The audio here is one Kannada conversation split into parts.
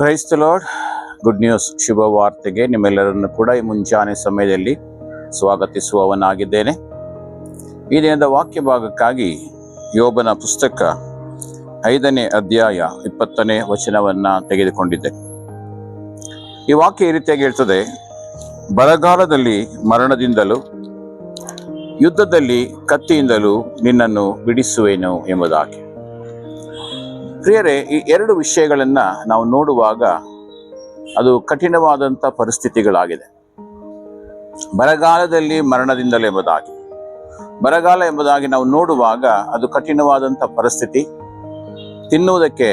Price the lord. Good news, ಶುಭ ವಾರ್ತೆಗೆ ನಿಮ್ಮೆಲ್ಲರನ್ನು ಕೂಡ ಈ ಮುಂಜಾನೆ ಸಮಯದಲ್ಲಿ ಸ್ವಾಗತಿಸುವವನಾಗಿದ್ದೇನೆ. ಈ ದಿನದ ವಾಕ್ಯ ಭಾಗಕ್ಕಾಗಿ ಯೋಬನ ಪುಸ್ತಕ 5ನೇ ಅಧ್ಯಾಯ 20ನೇ ವಚನವನ್ನ ತೆಗೆದುಕೊಂಡಿದ್ದೆ. ಈ ವಾಕ್ಯ ಈ ರೀತಿಯಾಗಿ ಹೇಳ್ತದೆ: ಬರಗಾಲದಲ್ಲಿ ಮರಣದಿಂದಲೂ ಯುದ್ಧದಲ್ಲಿ ಕತ್ತಿಯಿಂದಲೂ ನಿನ್ನನ್ನು ಬಿಡಿಸುವೆನು ಎಂಬುದಾಗಿ. ಪ್ರಿಯರೇ, ಈ ಎರಡು ವಿಷಯಗಳನ್ನ ನಾವು ನೋಡುವಾಗ ಅದು ಕಠಿಣವಾದಂಥ ಪರಿಸ್ಥಿತಿಗಳಾಗಿದೆ. ಬರಗಾಲದಲ್ಲಿ ಮರಣದಿಂದಲೇ ಎಂಬುದಾಗಿ, ಬರಗಾಲ ಎಂಬುದಾಗಿ ನಾವು ನೋಡುವಾಗ ಅದು ಕಠಿಣವಾದಂಥ ಪರಿಸ್ಥಿತಿ. ತಿನ್ನುವುದಕ್ಕೆ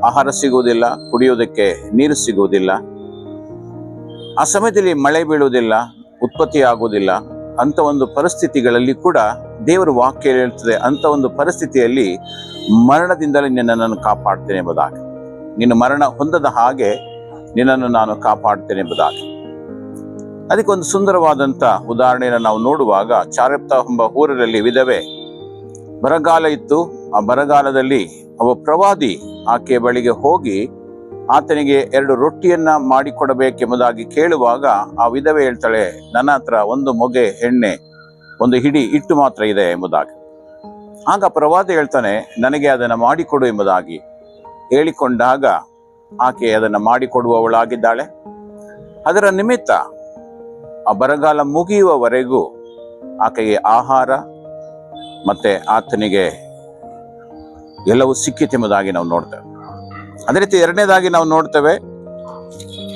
ಆಹಾರ ಸಿಗುವುದಿಲ್ಲ, ಕುಡಿಯುವುದಕ್ಕೆ ನೀರು ಸಿಗುವುದಿಲ್ಲ, ಆ ಸಮಯದಲ್ಲಿ ಮಳೆ ಬೀಳುವುದಿಲ್ಲ, ಉತ್ಪತ್ತಿ ಆಗುವುದಿಲ್ಲ. ಅಂತ ಒಂದು ಪರಿಸ್ಥಿತಿಗಳಲ್ಲಿ ಕೂಡ ದೇವರ ವಾಕ್ಯ ಹೇಳ್ತದೆ, ಅಂತ ಒಂದು ಪರಿಸ್ಥಿತಿಯಲ್ಲಿ ಮರಣದಿಂದಲೇ ನಿನ್ನನ್ನು ಕಾಪಾಡ್ತೇನೆ ಎಂಬುದಾಗಿ. ನೀನು ಮರಣ ಹೊಂದದ ಹಾಗೆ ನಿನ್ನನ್ನು ನಾನು ಕಾಪಾಡ್ತೇನೆ ಎಂಬುದಾಗಿ. ಅದಕ್ಕೊಂದು ಸುಂದರವಾದಂಥ ಉದಾಹರಣೆಯನ್ನು ನಾವು ನೋಡುವಾಗ, ಚಾರೆಪ್ತಾ ಎಂಬ ಊರಲ್ಲಿ ವಿಧವೆ, ಬರಗಾಲ ಇತ್ತು. ಆ ಬರಗಾಲದಲ್ಲಿ ಒಬ್ಬ ಪ್ರವಾದಿ ಆಕೆಯ ಬಳಿಗೆ ಹೋಗಿ ಆತನಿಗೆ 2 ರೊಟ್ಟಿಯನ್ನ ಮಾಡಿಕೊಡಬೇಕೆಂಬುದಾಗಿ ಕೇಳುವಾಗ ಆ ವಿಧವೆ ಹೇಳ್ತಾಳೆ, ನನ್ನ ಹತ್ರ ಒಂದು ಮೊಗೆ ಎಣ್ಣೆ, ಒಂದು ಹಿಡಿ ಹಿಟ್ಟು ಮಾತ್ರ ಇದೆ ಎಂಬುದಾಗಿ. ಆಗ ಪ್ರವಾದಿ ಹೇಳ್ತಾನೆ, ನನಗೆ ಅದನ್ನು ಮಾಡಿಕೊಡು ಎಂಬುದಾಗಿ ಹೇಳಿಕೊಂಡಾಗ ಆಕೆ ಅದನ್ನು ಮಾಡಿಕೊಡುವವಳಾಗಿದ್ದಾಳೆ. ಅದರ ನಿಮಿತ್ತ ಆ ಬರಗಾಲ ಮುಗಿಯುವವರೆಗೂ ಆಕೆಗೆ ಆಹಾರ ಮತ್ತೆ ಆತನಿಗೆ ಎಲ್ಲವೂ ಸಿಕ್ಕಿತೆಂಬುದಾಗಿ ನಾವು ನೋಡ್ತೇವೆ. ಅದೇ ರೀತಿ ಎರಡನೇದಾಗಿ ನಾವು ನೋಡ್ತೇವೆ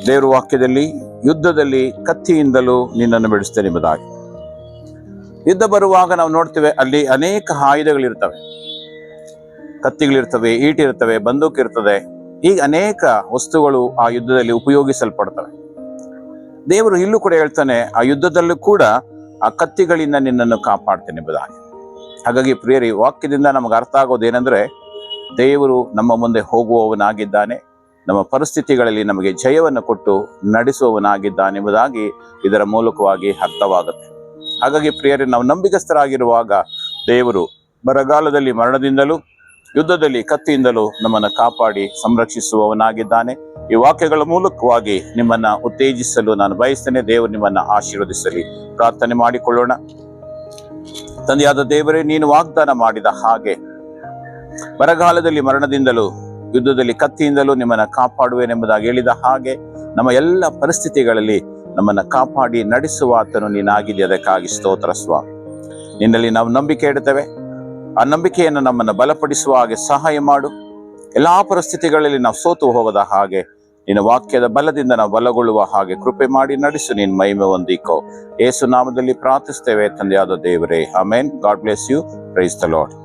ದೇವರ ವಾಕ್ಯದಲ್ಲಿ, ಯುದ್ಧದಲ್ಲಿ ಕತ್ತಿಯಿಂದಲೂ ನಿನ್ನನ್ನು ಬಿಡಿಸ್ತೇನೆ ಎಂಬುದಾಗಿ. ಯುದ್ಧ ಬರುವಾಗ ನಾವು ನೋಡ್ತೇವೆ, ಅಲ್ಲಿ ಅನೇಕ ಆಯುಧಗಳಿರ್ತವೆ, ಕತ್ತಿಗಳಿರ್ತವೆ, ಈಟಿರ್ತವೆ, ಬಂದೂಕ್ ಇರ್ತದೆ. ಹೀಗೆ ಅನೇಕ ವಸ್ತುಗಳು ಆ ಯುದ್ಧದಲ್ಲಿ ಉಪಯೋಗಿಸಲ್ಪಡ್ತವೆ. ದೇವರು ಇಲ್ಲೂ ಕೂಡ ಹೇಳ್ತಾನೆ, ಆ ಯುದ್ಧದಲ್ಲೂ ಕೂಡ ಆ ಕತ್ತಿಗಳಿಂದ ನಿನ್ನನ್ನು ಕಾಪಾಡ್ತೇನೆ ಎಂಬುದಾಗಿ. ಹಾಗಾಗಿ ಪ್ರಿಯರಿ, ವಾಕ್ಯದಿಂದ ನಮಗೆ ಅರ್ಥ ಆಗೋದೇನೆಂದ್ರೆ, ದೇವರು ನಮ್ಮ ಮುಂದೆ ಹೋಗುವವನಾಗಿದ್ದಾನೆ, ನಮ್ಮ ಪರಿಸ್ಥಿತಿಗಳಲ್ಲಿ ನಮಗೆ ಜಯವನ್ನು ಕೊಟ್ಟು ನಡೆಸುವವನಾಗಿದ್ದಾನೆ ಎಂಬುದಾಗಿ ಇದರ ಮೂಲಕವಾಗಿ ಅರ್ಥವಾಗುತ್ತೆ. ಹಾಗಾಗಿ ಪ್ರಿಯರೇ, ನಾವು ನಂಬಿಕಸ್ಥರಾಗಿರುವಾಗ ದೇವರು ಬರಗಾಲದಲ್ಲಿ ಮರಣದಿಂದಲೂ ಯುದ್ಧದಲ್ಲಿ ಕತ್ತಿಯಿಂದಲೂ ನಮ್ಮನ್ನು ಕಾಪಾಡಿ ಸಂರಕ್ಷಿಸುವವನಾಗಿದ್ದಾನೆ. ಈ ವಾಕ್ಯಗಳ ಮೂಲಕವಾಗಿ ನಿಮ್ಮನ್ನ ಉತ್ತೇಜಿಸಲು ನಾನು ಬಯಸ್ತೇನೆ. ದೇವರು ನಿಮ್ಮನ್ನ ಆಶೀರ್ವದಿಸಲಿ. ಪ್ರಾರ್ಥನೆ ಮಾಡಿಕೊಳ್ಳೋಣ. ತಂದೆಯಾದ ದೇವರೇ, ನೀನು ವಾಗ್ದಾನ ಮಾಡಿದ ಹಾಗೆ ಬರಗಾಲದಲ್ಲಿ ಮರಣದಿಂದಲೂ ಯುದ್ಧದಲ್ಲಿ ಕತ್ತಿಯಿಂದಲೂ ನಿಮ್ಮನ್ನ ಕಾಪಾಡುವೆನೆಂಬುದಾಗಿ ಹೇಳಿದ ಹಾಗೆ ನಮ್ಮ ಎಲ್ಲ ಪರಿಸ್ಥಿತಿಗಳಲ್ಲಿ ನಮ್ಮನ್ನ ಕಾಪಾಡಿ ನಡೆಸುವ ಆತನು ನೀನಾಗಿದೆ. ಅದಕ್ಕಾಗಿ ಸ್ತೋತ್ರ ಸ್ವಾಮಿ. ನಿನ್ನಲ್ಲಿ ನಾವು ನಂಬಿಕೆ ಇಡುತ್ತೇವೆ. ಆ ನಂಬಿಕೆಯನ್ನು ನಮ್ಮನ್ನು ಬಲಪಡಿಸುವ ಹಾಗೆ ಸಹಾಯ ಮಾಡು. ಎಲ್ಲಾ ಪರಿಸ್ಥಿತಿಗಳಲ್ಲಿ ನಾವು ಸೋತು ಹೋಗದ ಹಾಗೆ ನಿನ್ನ ವಾಕ್ಯದ ಬಲದಿಂದ ನಾವು ಬಲಗೊಳ್ಳುವ ಹಾಗೆ ಕೃಪೆ ಮಾಡಿ ನಡೆಸು. ನೀನು ಮಹಿಮೆ ಹೊಂದಿಕೋ. ಯೇಸು ನಾಮದಲ್ಲಿ ಪ್ರಾರ್ಥಿಸ್ತೇವೆ ತಂದೆಯಾದ ದೇವರೇ, amen. God bless you. Praise the lord.